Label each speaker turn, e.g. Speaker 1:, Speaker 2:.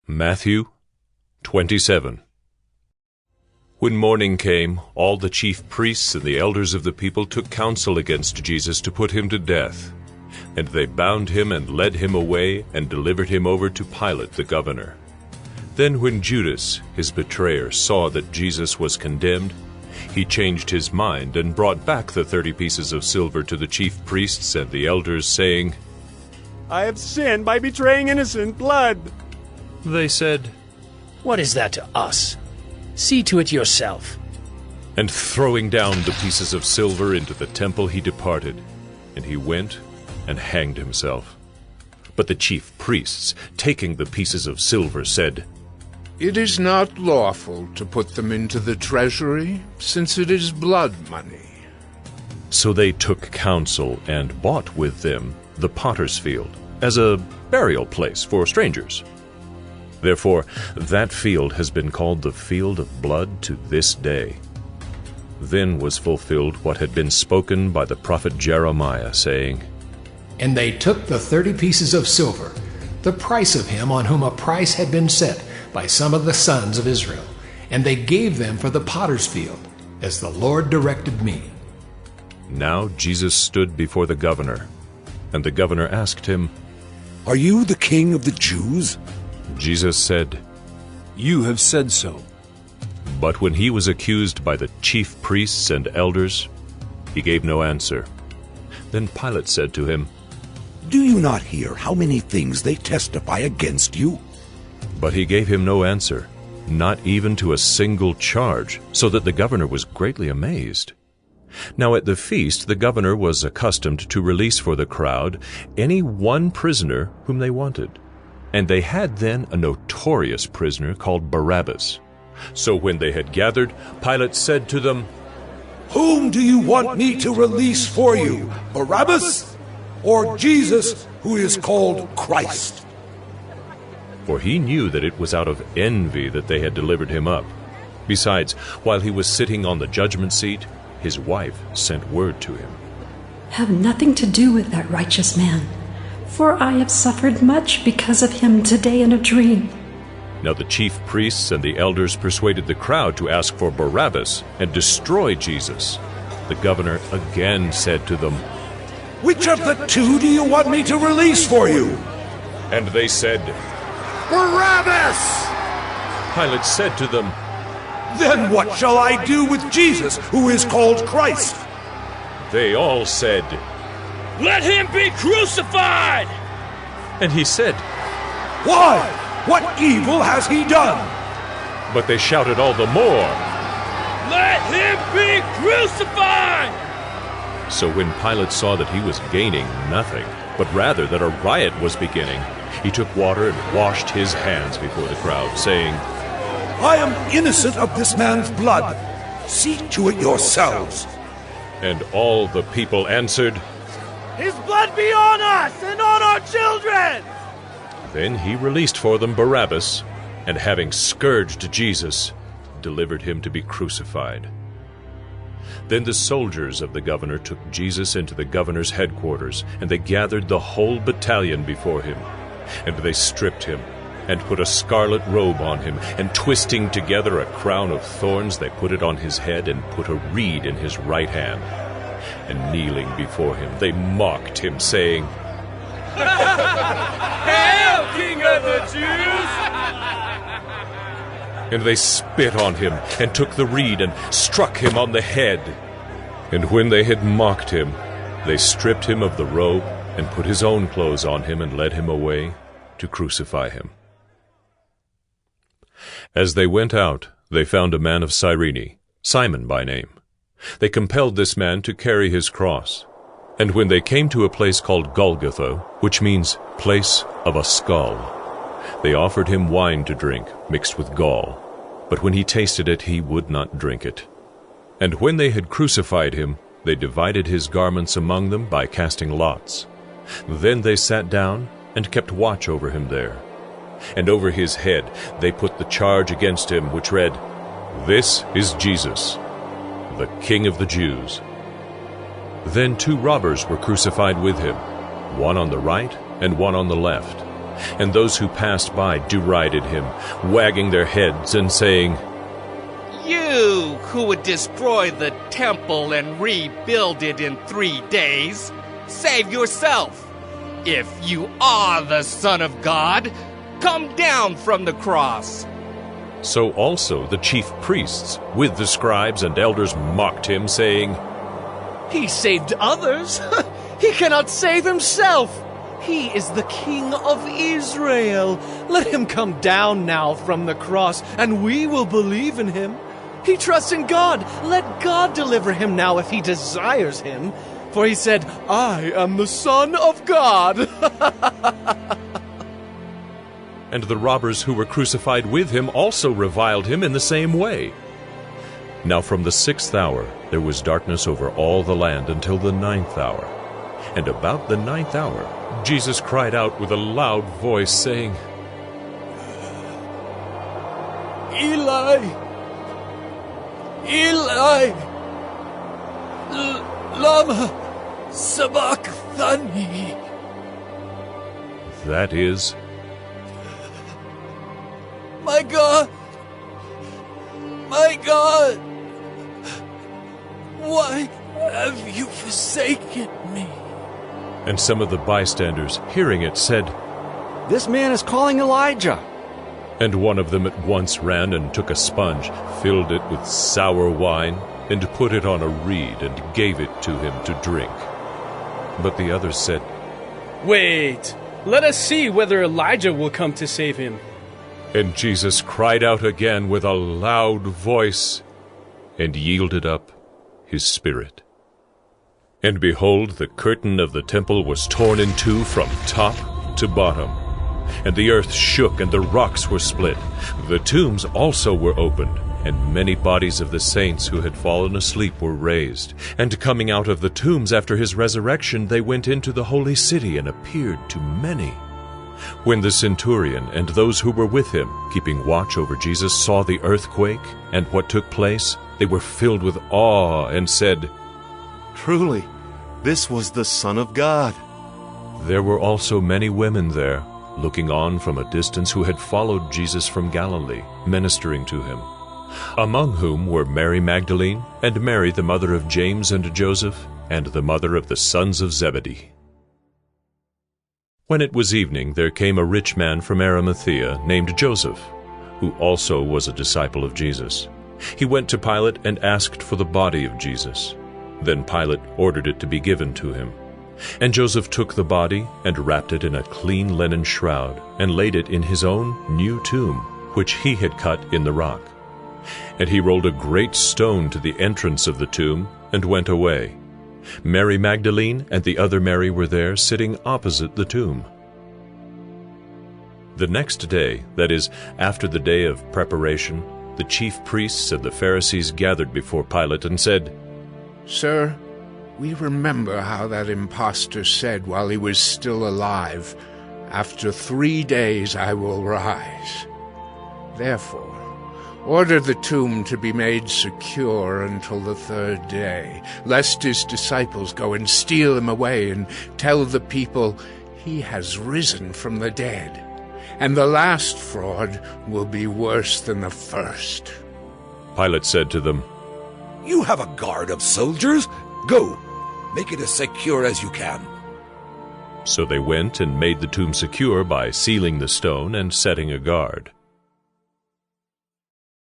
Speaker 1: Matthew 27. When morning came, all the chief priests and the elders of the people took counsel against Jesus to put him to death. And they bound him and led him away and delivered him over to Pilate the governor. Then when Judas, his betrayer, saw that Jesus was condemned, he changed his mind and brought back the 30 pieces of silver to the chief priests and the elders, saying,
Speaker 2: "I have sinned by betraying innocent blood."
Speaker 1: They said,
Speaker 3: "What is that to us? See to it yourself."
Speaker 1: And throwing down the pieces of silver into the temple, he departed, and he went and hanged himself. But the chief priests, taking the pieces of silver, said,
Speaker 4: "It is not lawful to put them into the treasury, since it is blood money."
Speaker 1: So they took counsel and bought with them the potter's field as a burial place for strangers. Therefore, that field has been called the field of blood to this day. Then was fulfilled what had been spoken by the prophet Jeremiah, saying,
Speaker 5: "And they took the 30 pieces of silver, the price of him on whom a price had been set by some of the sons of Israel, and they gave them for the potter's field, as the Lord directed me."
Speaker 1: Now Jesus stood before the governor, and the governor asked him,
Speaker 6: "Are you the king of the Jews?"
Speaker 1: Jesus said,
Speaker 7: "You have said so."
Speaker 1: But when he was accused by the chief priests and elders, he gave no answer. Then Pilate said to him,
Speaker 6: "Do you not hear how many things they testify against you?"
Speaker 1: But he gave him no answer, not even to a single charge, so that the governor was greatly amazed. Now at the feast the governor was accustomed to release for the crowd any one prisoner whom they wanted. And they had then a notorious prisoner called Barabbas. So when they had gathered, Pilate said to them,
Speaker 6: "Whom do you want me to release for you, Barabbas, or Jesus, who is called Christ?"
Speaker 1: For he knew that it was out of envy that they had delivered him up. Besides, while he was sitting on the judgment seat, his wife sent word to him,
Speaker 8: "Have nothing to do with that righteous man, for I have suffered much because of him today in a dream."
Speaker 1: Now the chief priests and the elders persuaded the crowd to ask for Barabbas and destroy Jesus. The governor again said to them,
Speaker 6: "Which of the two do you want me to release for you?"
Speaker 1: And they said,
Speaker 6: "Barabbas!"
Speaker 1: Pilate said to them,
Speaker 6: "Then what shall I do with Jesus, who is called Christ?"
Speaker 1: They all said,
Speaker 3: "Let him be crucified!"
Speaker 1: And he said,
Speaker 6: "Why? What evil has he done?"
Speaker 1: But they shouted all the more,
Speaker 3: "Let him be crucified!"
Speaker 1: So when Pilate saw that he was gaining nothing, but rather that a riot was beginning, he took water and washed his hands before the crowd, saying,
Speaker 6: "I am innocent of this man's blood. See to it yourselves."
Speaker 1: And all the people answered,
Speaker 2: "His blood be on us and on our children!"
Speaker 1: Then he released for them Barabbas, and having scourged Jesus, delivered him to be crucified. Then the soldiers of the governor took Jesus into the governor's headquarters, and they gathered the whole battalion before him. And they stripped him, and put a scarlet robe on him, and twisting together a crown of thorns, they put it on his head, and put a reed in his right hand. And kneeling before him, they mocked him, saying,
Speaker 2: "Hail, King of the Jews!"
Speaker 1: And they spit on him, and took the reed, and struck him on the head. And when they had mocked him, they stripped him of the robe, and put his own clothes on him, and led him away to crucify him. As they went out, they found a man of Cyrene, Simon by name. They compelled this man to carry his cross. And when they came to a place called Golgotha, which means place of a skull, they offered him wine to drink, mixed with gall. But when he tasted it, he would not drink it. And when they had crucified him, they divided his garments among them by casting lots. Then they sat down and kept watch over him there. And over his head they put the charge against him, which read, "This is Jesus, the King of the Jews." Then 2 robbers were crucified with him, one on the right and one on the left. And those who passed by derided him, wagging their heads and saying,
Speaker 2: You who would destroy the temple and rebuild it in 3 days, save yourself. If you are the Son of God, come down from the cross.
Speaker 1: So also the chief priests, with the scribes and elders, mocked him, saying,
Speaker 3: He saved others. He cannot save himself. He is the King of Israel. Let him come down now from the cross, and we will believe in him. He trusts in God. Let God deliver him now if he desires him. For he said, I am the Son of God.
Speaker 1: And the robbers who were crucified with him also reviled him in the same way. Now from the 6th hour there was darkness over all the land until the 9th hour. And about the 9th hour Jesus cried out with a loud voice, saying,
Speaker 6: Eli, Eli, lama sabachthani.
Speaker 1: That is,
Speaker 6: My God, why have you forsaken me?
Speaker 1: and some of the bystanders, hearing it, said,
Speaker 9: This man is calling Elijah.
Speaker 1: And one of them at once ran and took a sponge, filled it with sour wine, and put it on a reed, and gave it to him to drink. But the others said,
Speaker 3: Wait, let us see whether Elijah will come to save him.
Speaker 1: And Jesus cried out again with a loud voice, and yielded up his spirit. And behold, the curtain of the temple was torn in two from top to bottom. And the earth shook, and the rocks were split. The tombs also were opened, and many bodies of the saints who had fallen asleep were raised. And coming out of the tombs after his resurrection, they went into the holy city and appeared to many. When the centurion and those who were with him, keeping watch over Jesus, saw the earthquake and what took place, they were filled with awe and said,
Speaker 10: Truly, this was the Son of God.
Speaker 1: There were also many women there, looking on from a distance, who had followed Jesus from Galilee, ministering to him, among whom were Mary Magdalene, and Mary the mother of James and Joseph, and the mother of the sons of Zebedee. When it was evening, there came a rich man from Arimathea named Joseph, who also was a disciple of Jesus. He went to Pilate and asked for the body of Jesus. Then Pilate ordered it to be given to him. And Joseph took the body and wrapped it in a clean linen shroud and laid it in his own new tomb, which he had cut in the rock. And he rolled a great stone to the entrance of the tomb and went away. Mary Magdalene and the other Mary were there, sitting opposite the tomb. The next day, that is, after the day of preparation, the chief priests and the Pharisees gathered before Pilate and said,
Speaker 4: Sir, we remember how that impostor said while he was still alive, After 3 days I will rise. Therefore, order the tomb to be made secure until the 3rd day, lest his disciples go and steal him away and tell the people, He has risen from the dead. And the last fraud will be worse than the first.
Speaker 1: Pilate said to them,
Speaker 6: You have a guard of soldiers. Go, make it as secure as you can.
Speaker 1: So they went and made the tomb secure by sealing the stone and setting a guard.